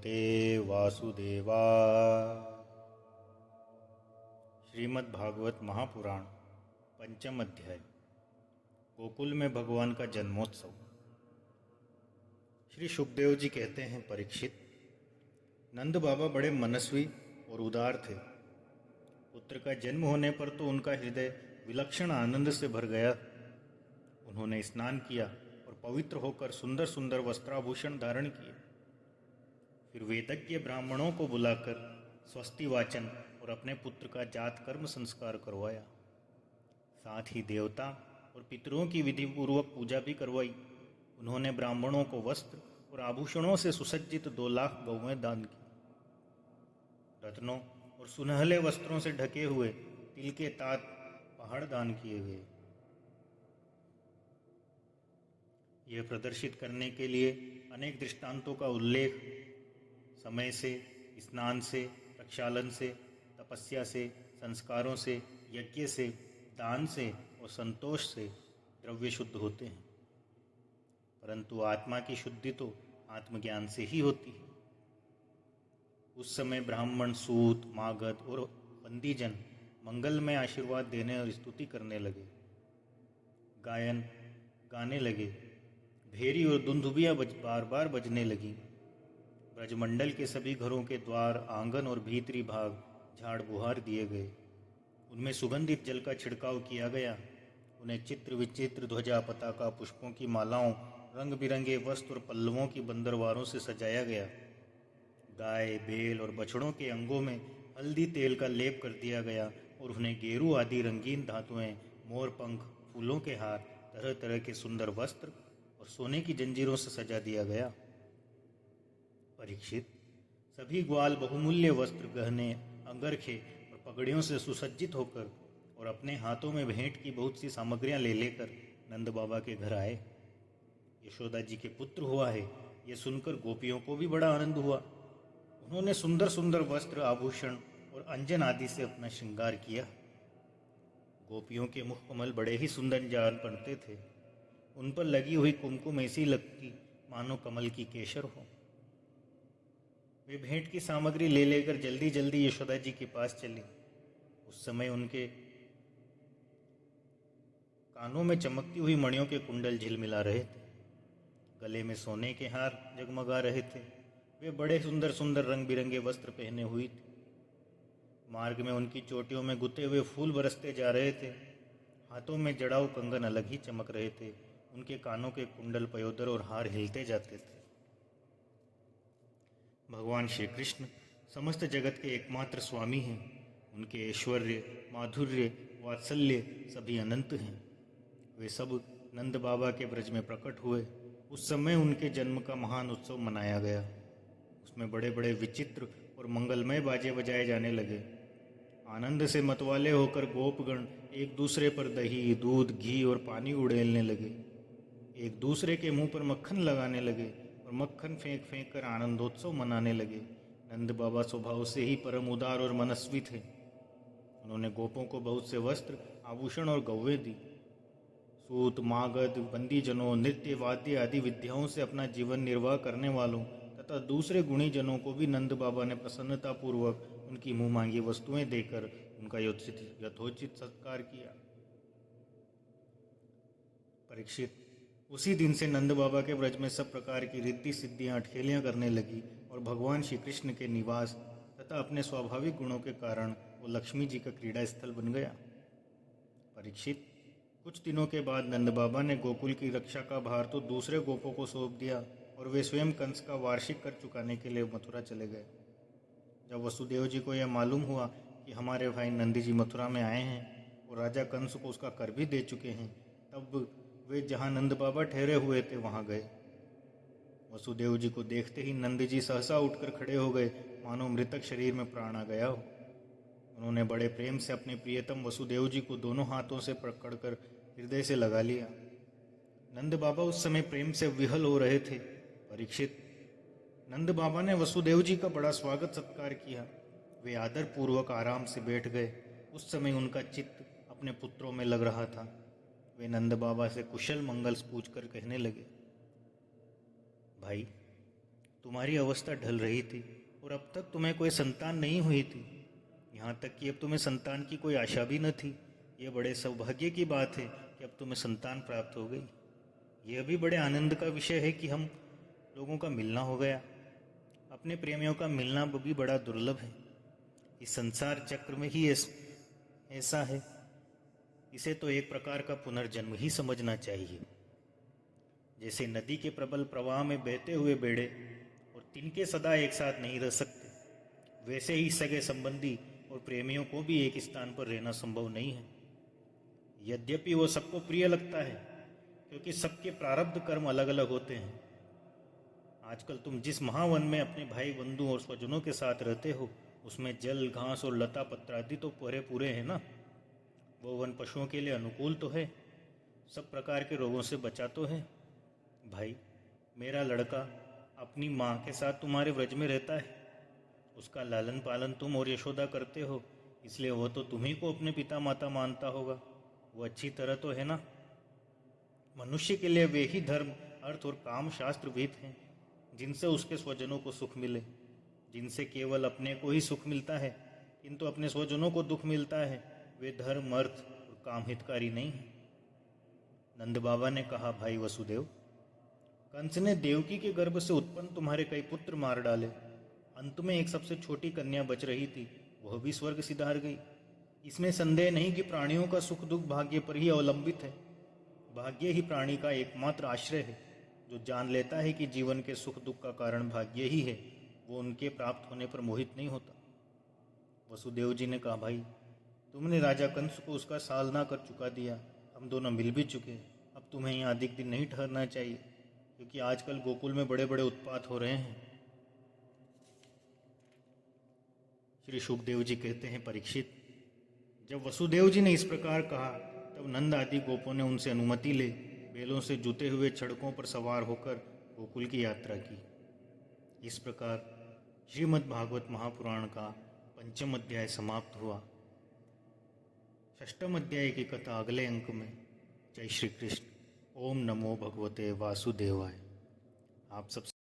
भगवते वासुदेवा। श्रीमद् भागवत महापुराण पंचम अध्याय। गोकुल में भगवान का जन्मोत्सव। श्री सुखदेव जी कहते हैं, परीक्षित, नंद बाबा बड़े मनस्वी और उदार थे। पुत्र का जन्म होने पर तो उनका हृदय विलक्षण आनंद से भर गया। उन्होंने स्नान किया और पवित्र होकर सुंदर सुंदर वस्त्राभूषण धारण किए। फिर वेदज्ञ ब्राह्मणों को बुलाकर स्वस्ति वाचन और अपने पुत्र का जात कर्म संस्कार करवाया। साथ ही देवता और पितरों की विधि पूर्वक पूजा भी करवाई। उन्होंने ब्राह्मणों को वस्त्र और आभूषणों से सुसज्जित 2 लाख गौवें दान की। रत्नों और सुनहले वस्त्रों से ढके हुए तिल के तात पहाड़ दान किए गए। यह प्रदर्शित करने के लिए अनेक दृष्टांतों का उल्लेख समय से, स्नान से, प्रक्षालन से, तपस्या से, संस्कारों से, यज्ञ से, दान से और संतोष से द्रव्य शुद्ध होते हैं, परंतु आत्मा की शुद्धि तो आत्मज्ञान से ही होती है। उस समय ब्राह्मण, सूत, मागध और बंदीजन मंगलमय आशीर्वाद देने और स्तुति करने लगे। गायन गाने लगे। भेरी और दुंदुभियाँ बार बार बजने लगी। ब्रजमंडल के सभी घरों के द्वार, आंगन और भीतरी भाग झाड़ बुहार दिए गए। उनमें सुगंधित जल का छिड़काव किया गया। उन्हें चित्र विचित्र ध्वजा, पताका, पुष्पों की मालाओं, रंग बिरंगे वस्त्र और पल्लवों की बंदरवारों से सजाया गया। गाय, बैल और बछड़ों के अंगों में हल्दी तेल का लेप कर दिया गया और उन्हें गेरू आदि रंगीन धातुएं, मोर पंख, फूलों के हार, तरह तरह के सुंदर वस्त्र और सोने की जंजीरों से सजा दिया गया। परीक्षित, सभी ग्वाल बहुमूल्य वस्त्र, गहने, अंगरखे और पगड़ियों से सुसज्जित होकर और अपने हाथों में भेंट की बहुत सी सामग्रियां ले लेकर नंद बाबा के घर आए। यशोदा जी के पुत्र हुआ है, यह सुनकर गोपियों को भी बड़ा आनंद हुआ। उन्होंने सुंदर सुंदर वस्त्र, आभूषण और अंजन आदि से अपना श्रृंगार किया। गोपियों के मुख कमल बड़े ही सुंदर जान पड़ते थे। उन पर लगी हुई कुमकुम ऐसी लगती मानो कमल की केसर हो। वे भेंट की सामग्री ले लेकर जल्दी जल्दी यशोदा जी के पास चली। उस समय उनके कानों में चमकती हुई मणियों के कुंडल झिलमिला रहे थे। गले में सोने के हार जगमगा रहे थे। वे बड़े सुंदर सुंदर रंग बिरंगे वस्त्र पहने हुई थी। मार्ग में उनकी चोटियों में गुथे हुए फूल बरसते जा रहे थे। हाथों में जड़ाऊ कंगन अलग ही चमक रहे थे। उनके कानों के कुंडल, पयोदर और हार हिलते जाते थे। भगवान श्री कृष्ण समस्त जगत के एकमात्र स्वामी हैं। उनके ऐश्वर्य, माधुर्य, वात्सल्य सभी अनंत हैं। वे सब नंद बाबा के ब्रज में प्रकट हुए। उस समय उनके जन्म का महान उत्सव मनाया गया। उसमें बड़े बड़े विचित्र और मंगलमय बाजे बजाए जाने लगे। आनंद से मतवाले होकर गोपगण एक दूसरे पर दही, दूध, घी और पानी उड़ेलने लगे। एक दूसरे के मुंह पर मक्खन लगाने लगे और मक्खन फेंक फेंक कर आनंदोत्सव मनाने लगे। नंद बाबा स्वभाव से ही परम उदार और मनस्वी थे। उन्होंने गोपों को बहुत से वस्त्र, आभूषण और गौवें दी। सूत, मागध, बंदीजनों, नृत्य, वाद्य आदि विद्याओं से अपना जीवन निर्वाह करने वालों तथा दूसरे गुणी जनों को भी नंद बाबा ने प्रसन्नतापूर्वक उनकी मुँह मांगी वस्तुएं देकर उनका यथोचित सत्कार किया। परीक्षित, उसी दिन से नंद बाबा के ब्रज में सब प्रकार की रिद्धि सिद्धियां, अठखेलियां करने लगी और भगवान श्री कृष्ण के निवास तथा अपने स्वाभाविक गुणों के कारण वो लक्ष्मी जी का क्रीड़ा स्थल बन गया। परीक्षित, कुछ दिनों के बाद नंद बाबा ने गोकुल की रक्षा का भार तो दूसरे गोपों को सौंप दिया और वे स्वयं कंस का वार्षिक कर चुकाने के लिए मथुरा चले गए। जब वसुदेव जी को यह मालूम हुआ कि हमारे भाई नंदी जी मथुरा में आए हैं और राजा कंस को उसका कर भी दे चुके हैं, तब वे जहाँ नंद बाबा ठहरे हुए थे वहाँ गए। वसुदेव जी को देखते ही नंद जी सहसा उठकर खड़े हो गए, मानो मृतक शरीर में प्राण आ गया हो। उन्होंने बड़े प्रेम से अपने प्रियतम वसुदेव जी को दोनों हाथों से पकड़कर हृदय से लगा लिया। नंद बाबा उस समय प्रेम से विहल हो रहे थे। परीक्षित, नंद बाबा ने वसुदेव जी का बड़ा स्वागत सत्कार किया। वे आदर पूर्वक आराम से बैठ गए। उस समय उनका चित्त अपने पुत्रों में लग रहा था। वे नंद बाबा से कुशल मंगल पूछकर कहने लगे, भाई, तुम्हारी अवस्था ढल रही थी और अब तक तुम्हें कोई संतान नहीं हुई थी। यहाँ तक कि अब तुम्हें संतान की कोई आशा भी न थी। यह बड़े सौभाग्य की बात है कि अब तुम्हें संतान प्राप्त हो गई। यह भी बड़े आनंद का विषय है कि हम लोगों का मिलना हो गया। अपने प्रेमियों का मिलना भी बड़ा दुर्लभ है। इस संसार चक्र में ही ऐसा है। इसे तो एक प्रकार का पुनर्जन्म ही समझना चाहिए। जैसे नदी के प्रबल प्रवाह में बहते हुए बेड़े और तिनके सदा एक साथ नहीं रह सकते, वैसे ही सगे संबंधी और प्रेमियों को भी एक स्थान पर रहना संभव नहीं है। यद्यपि वो सबको प्रिय लगता है, क्योंकि सबके प्रारब्ध कर्म अलग अलग होते हैं। आजकल तुम जिस महावन में अपने भाई बंधु और स्वजनों के साथ रहते हो, उसमें जल, घास और लता पत्र आदि तो पूरे हैं ना। वो वन पशुओं के लिए अनुकूल तो है, सब प्रकार के रोगों से बचा तो है। भाई, मेरा लड़का अपनी माँ के साथ तुम्हारे व्रज में रहता है। उसका लालन पालन तुम और यशोदा करते हो, इसलिए वह तो तुम्ही को अपने पिता माता मानता होगा। वो अच्छी तरह तो है ना। मनुष्य के लिए वे ही धर्म, अर्थ और काम शास्त्र विहित हैं जिनसे उसके स्वजनों को सुख मिले। जिनसे केवल अपने को ही सुख मिलता है किंतु अपने स्वजनों को दुख मिलता है, वे धर्म, अर्थ और काम हितकारी नहीं है। नंद बाबा ने कहा, भाई वसुदेव, कंस ने देवकी के गर्भ से उत्पन्न तुम्हारे कई पुत्र मार डाले। अंत में एक सबसे छोटी कन्या बच रही थी, वह भी स्वर्ग सिधार गई। इसमें संदेह नहीं कि प्राणियों का सुख दुख भाग्य पर ही अवलंबित है। भाग्य ही प्राणी का एकमात्र आश्रय है। जो जान लेता है कि जीवन के सुख दुख का कारण भाग्य ही है, वो उनके प्राप्त होने पर मोहित नहीं होता। वसुदेव जी ने कहा, भाई, तुमने राजा कंस को उसका सालना कर चुका दिया। हम दोनों मिल भी चुके। अब तुम्हें यहाँ अधिक दिन नहीं ठहरना चाहिए, क्योंकि आजकल गोकुल में बड़े बड़े उत्पात हो रहे हैं। श्री सुखदेव जी कहते हैं, परीक्षित, जब वसुदेव जी ने इस प्रकार कहा तब नंद आदि गोपों ने उनसे अनुमति ले बैलों से जुते हुए सड़कों पर सवार होकर गोकुल की यात्रा की। इस प्रकार श्रीमद् भागवत महापुराण का 5वां अध्याय समाप्त हुआ। 6वें अध्याय की कथा अगले अंक में। जय श्री कृष्ण। ओम नमो भगवते वासुदेवाय। आप सब